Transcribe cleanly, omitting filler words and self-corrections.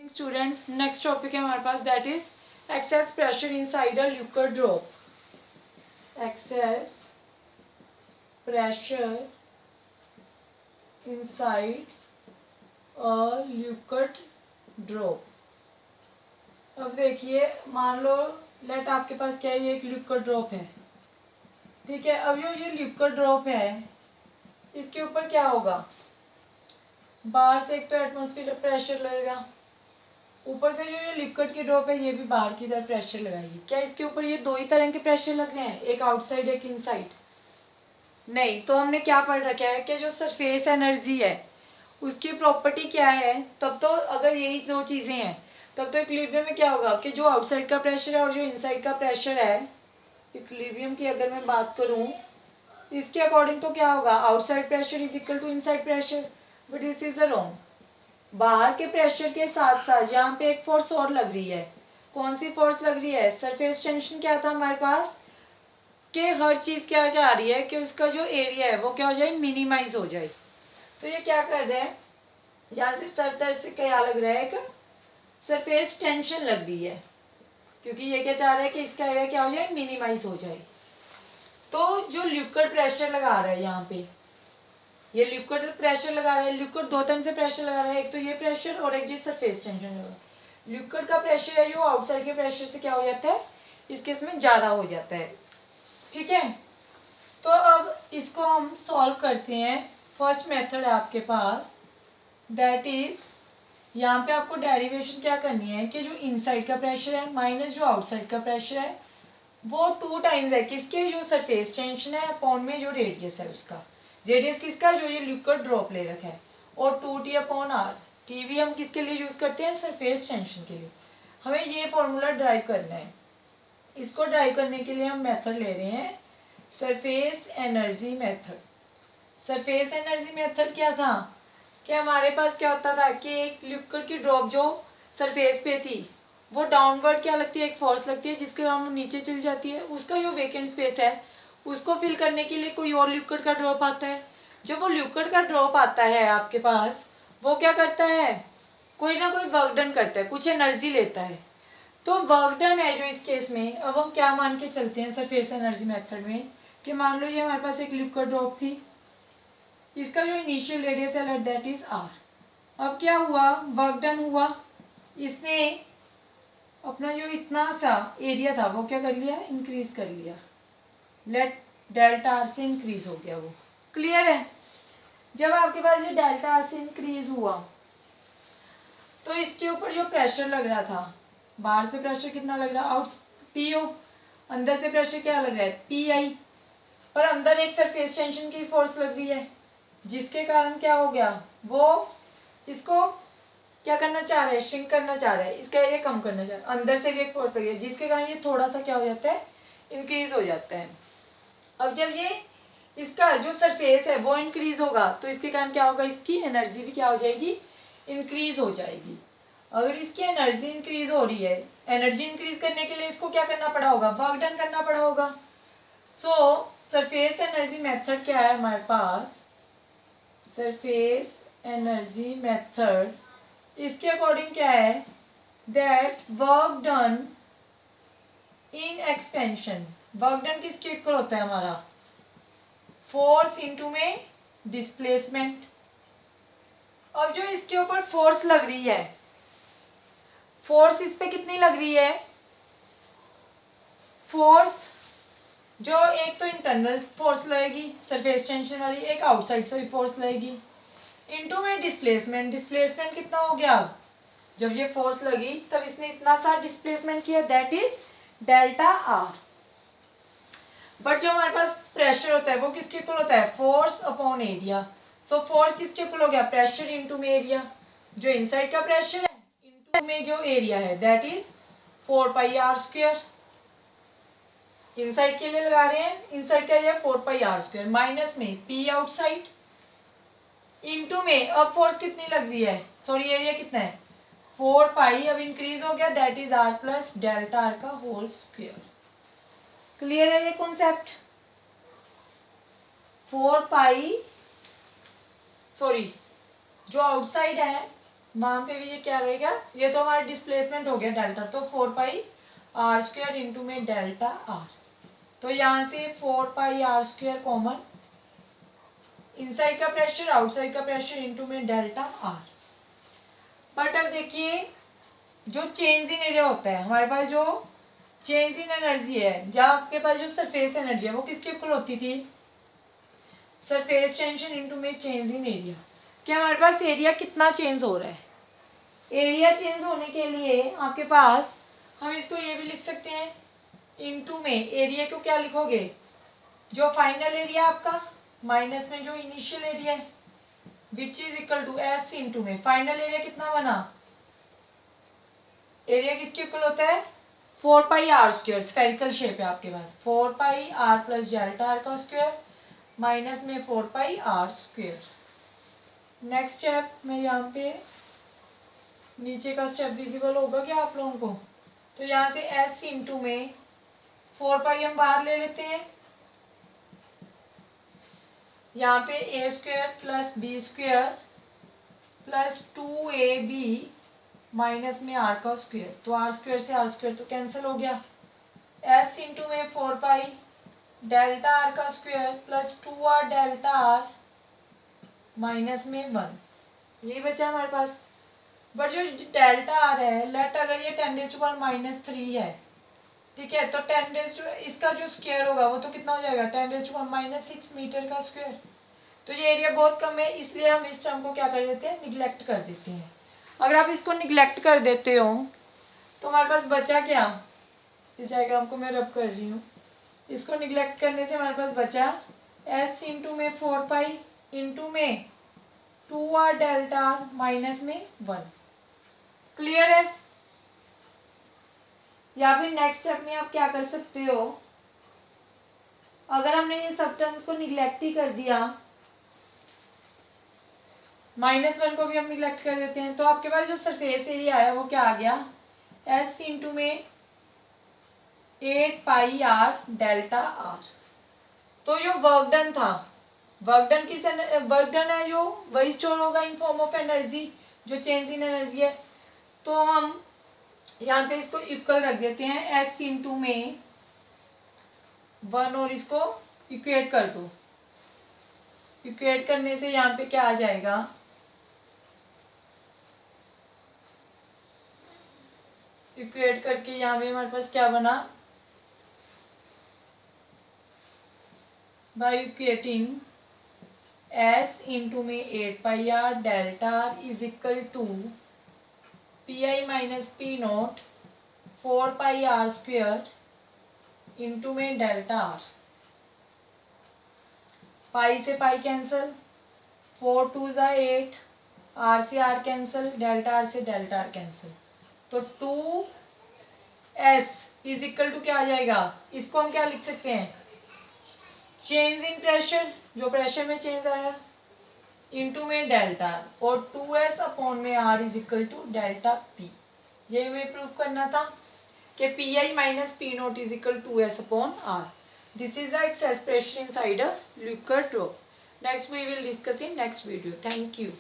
Students, next topic है हमारे पास, that is excess pressure inside a liquid drop. Excess pressure inside a liquid drop. अब देखिए, मान लो लेट आपके पास क्या है, ये एक लिक्विड ड्रॉप है, ठीक है। अब ये लिक्विड ड्रॉप है, इसके ऊपर क्या होगा, बाहर से एक तो एटमॉस्फेयर प्रेशर लगेगा, ऊपर से जो ये लिक्विड की ड्रॉप है ये भी बाहर की तरफ प्रेशर लगाएगी। क्या इसके ऊपर ये दो ही तरह के प्रेशर लग रहे हैं, एक आउटसाइड एक इनसाइड? नहीं। तो हमने क्या पढ़ रखा है कि जो सरफेस एनर्जी है उसकी प्रॉपर्टी क्या है, तब तो अगर यही दो चीज़ें हैं तब तो इक्विलिब्रियम में क्या होगा कि जो आउटसाइड का प्रेशर है और जो इनसाइड का प्रेशर है, इक्विलिब्रियम की अगर मैं बात करूँ इसके अकॉर्डिंग तो क्या होगा, outside pressure is equal to inside pressure. But this is the wrong. बाहर के प्रेशर के साथ साथ यहाँ पे एक फोर्स और लग रही है। कौन सी फोर्स लग रही है? Surface tension. क्या था हमारे पास कि हर चीज़ क्या चाह रही है कि उसका जो एरिया है वो क्या हो जाए, मिनिमाइज हो जाए। तो ये क्या कर रहे हैं, यहाँ से सर दर्द से क्या लग रहा है, एक सरफेस टेंशन लग रही है, क्योंकि ये क्या चाह रहा है कि इसका एरिया क्या हो जाए, मिनिमाइज हो जाए। तो जो लिक्विड प्रेशर लगा रहा है यहाँ पे, ये लिक्विड प्रेशर लगा रहा है, लिक्विड दो तरह से प्रेशर लगा रहा है, एक तो ये प्रेशर और एक जो सरफेस टेंशन लगा। लिक्विड का प्रेशर है जो आउटसाइड के प्रेशर से क्या हो जाता है, इस केस में ज़्यादा हो जाता है, ठीक है। तो अब इसको हम सॉल्व करते हैं। फर्स्ट मेथड है आपके पास, दैट इज यहाँ पे आपको डेरिवेशन क्या करनी है कि जो इनसाइड का प्रेशर है माइनस जो आउटसाइड का प्रेशर है वो 2 टाइम्स है किसके, जो सरफेस टेंशन है अपॉन में जो रेडियस है उसका। रेडियस किसका, जो ये लिक्विड ड्रॉप ले रखा है, और 2t अपॉन आर। टी भी हम किसके लिए यूज़ करते हैं, सरफेस टेंशन के लिए। हमें ये फॉर्मूला ड्राइव करना है। इसको ड्राइव करने के लिए हम मेथड ले रहे हैं surface energy method. Surface energy method क्या था कि हमारे पास क्या होता था कि एक लिक्विड की ड्रॉप जो सरफेस पे थी वो डाउनवर्ड क्या लगती है, एक फोर्स लगती है जिसके कारण वो नीचे चली जाती है। उसका जो वेकेंट स्पेस है उसको फिल करने के लिए कोई और लिक्विड का ड्रॉप आता है। जब वो लिक्विड का ड्रॉप आता है आपके पास, वो क्या करता है, कोई ना कोई वर्क डन करता है, कुछ एनर्जी लेता है। तो वर्क डन है जो इस केस में, अब हम क्या मान के चलते हैं सरफेस एनर्जी मेथड में कि मान लो ये हमारे पास एक लिक्विड ड्रॉप थी, इसका जो इनिशियल रेडियस है लेट दैट इज आर। अब क्या हुआ, वर्क डन हुआ, इसने अपना जो इतना सा एरिया था वो क्या कर लिया, इंक्रीज कर लिया। लेट डेल्टा आर से इंक्रीज हो गया वो, क्लियर है। जब आपके पास ये डेल्टा आर से इंक्रीज हुआ तो इसके ऊपर जो प्रेशर लग रहा था, बाहर से प्रेशर कितना लग रहा, आउट पी ओ, अंदर से प्रेशर क्या लग रहा है, पी आई। और अंदर एक सरफेस टेंशन की फोर्स लग रही है जिसके कारण क्या हो गया, वो इसको क्या करना चाह रहे हैं, श्रिंक करना चाह रहे हैं, इसका एरिया कम करना चाह रहे हैं। अंदर से भी एक फोर्स लगी है जिसके कारण ये थोड़ा सा क्या हो जाता है, इंक्रीज हो जाता है। अब जब ये इसका जो सरफेस है वो इंक्रीज होगा तो इसके कारण क्या होगा, इसकी एनर्जी भी क्या हो जाएगी, इंक्रीज हो जाएगी। अगर इसकी एनर्जी इंक्रीज हो रही है, एनर्जी इंक्रीज करने के लिए इसको क्या करना पड़ा होगा, वर्क डन करना पड़ा होगा। सो सरफेस एनर्जी मेथड क्या है हमारे पास, सरफेस एनर्जी मेथड इसके अकॉर्डिंग क्या है, that work done in expansion. Work done किसके इक्वल होता है हमारा, फोर्स इनटू में डिस्प्लेसमेंट। अब जो इसके ऊपर फोर्स लग रही है, फोर्स इस पे कितनी लग रही है, फोर्स जो एक तो इंटरनल फोर्स लगेगी सरफेस टेंशन वाली, एक आउटसाइड से फोर्स लगेगी, इनटू में डिस्प्लेसमेंट। डिस्प्लेसमेंट कितना हो गया, जब ये फोर्स लगी तब इसने इतना सा डिस्प्लेसमेंट किया, that is delta R. But जो हमारे पास प्रेशर होता है वो किसके इक्वल होता है, force upon area. So force किसके इक्वल हो गया, प्रेशर इनटू में एरिया। जो इनसाइड का प्रेशर है इनटू में जो एरिया है that is 4 pi r square. Inside के लिए लगा रहे हैं, इनसाइड का area 4 pi r square, minus में पी आउटसाइड इनटू में अब फोर्स कितनी लग रही है, सॉरी एरिया कितना है 4 पाई, अब इंक्रीज हो गया that is r plus delta r का होल स्क्वायर। क्लियर है ये कॉन्सेप्ट। 4 पाई, सॉरी जो आउटसाइड है वहाँ पे भी ये क्या रहेगा, ये तो हमारा डिस्प्लेसमेंट हो गया डेल्टा, तो 4πr² इंटू में डेल्टा आर। तो यहाँ से 4πr² कॉमन, इनसाइड का प्रेशर आउटसाइड का प्रेशर इंटू में डेल्टा आर। बट अब देखिए जो चेंज इन एरिया होता है हमारे पास, जो चेंज इन एनर्जी है, जब आपके पास जो सरफेस एनर्जी है वो किसके इक्वल होती थी, सरफेस टेंशन इंटू में चेंज इन एरिया। क्या हमारे पास एरिया कितना चेंज हो रहा है, एरिया चेंज होने के लिए आपके पास हम इसको ये भी लिख सकते हैं इंटू में एरिया को क्या लिखोगे, जो फाइनल एरिया आपका माइनस में जो इनिशियल एरिया है, which is equal to s into में फाइनल एरिया कितना बना, एरिया किसके इक्वल होता है 4πr², स्फेरिकल शेप है आपके पास, 4πr प्लस डेल्टा आर का स्क्वायर माइनस में 4πr²। नेक्स्ट स्टेप में यहाँ पे नीचे का स्टेप विजिबल होगा क्या आप लोगों को, तो यहाँ से s इंटू में 4π हम बाहर ले लेते हैं, यहाँ पे a² plus b² plus 2ab minus में r का स्क्वायर, तो r² से r² तो कैंसिल हो गया, s इंटू में 4π डेल्टा आर का square plus 2r delta R minus में 1, यही बचा हमारे पास। बट जो डेल्टा आर है, लेट अगर ये 10⁻³ है, ठीक है, तो 10 इसका जो स्क्वायर होगा वो तो कितना हो जाएगा 10⁻⁻6 मीटर का स्क्वायर। तो ये एरिया बहुत कम है, इसलिए हम इस टर्म को क्या कर देते हैं, निगलेक्ट कर देते हैं। अगर आप इसको निगलेक्ट कर देते हो तो हमारे पास बचा क्या, इस डायग्राम को मैं रब कर रही हूँ, इसको निगलेक्ट करने से हमारे पास बचा s इंटू में 4π इंटू में 2r डेल्टा आर माइनस में 1। क्लियर है। या फिर नेक्स्ट स्टेप में आप क्या कर सकते हो, अगर हमने ये सब टर्म्स को निगलेक्ट ही कर दिया, -1 को भी हम निगलेक्ट कर देते हैं, तो आपके पास जो सरफेस एरिया है वो क्या आ गया, s इंटू में 8πr डेल्टा आर। तो जो वर्क डन था, वर्क डन है जो वही स्टोर होगा इन फॉर्म ऑफ एनर्जी, जो चेंज इन एनर्जी है। तो हम यहाँ पे इसको इक्वल रख देते हैं s इंटू में 1 और इसको इक्वेट कर दो, इक्वेट करने से यहाँ पे क्या आ जाएगा, इक्वेट करके यहाँ पे हमारे पास क्या बना, बाय इक्वेटिंग s इंटू में 8πr delta r is equal to pi minus p naught 4πr² into में डेल्टा आर, पाई से पाई कैंसिल, 4 2 8, आर से आर कैंसिल, डेल्टा आर से डेल्टा आर कैंसिल, तो 2s इज इक्वल टू क्या आ जाएगा, इसको हम क्या लिख सकते हैं, चेंज इन प्रेशर, जो प्रेशर में चेंज आया, इंटू में डेल्टा आर, और 2s अपॉन में r is equal to delta p। ये हमें प्रूफ करना था कि pi minus p naught is equal to s upon r। This is the excess pressure inside a liquid rope. Next we will discuss in next video. Thank you.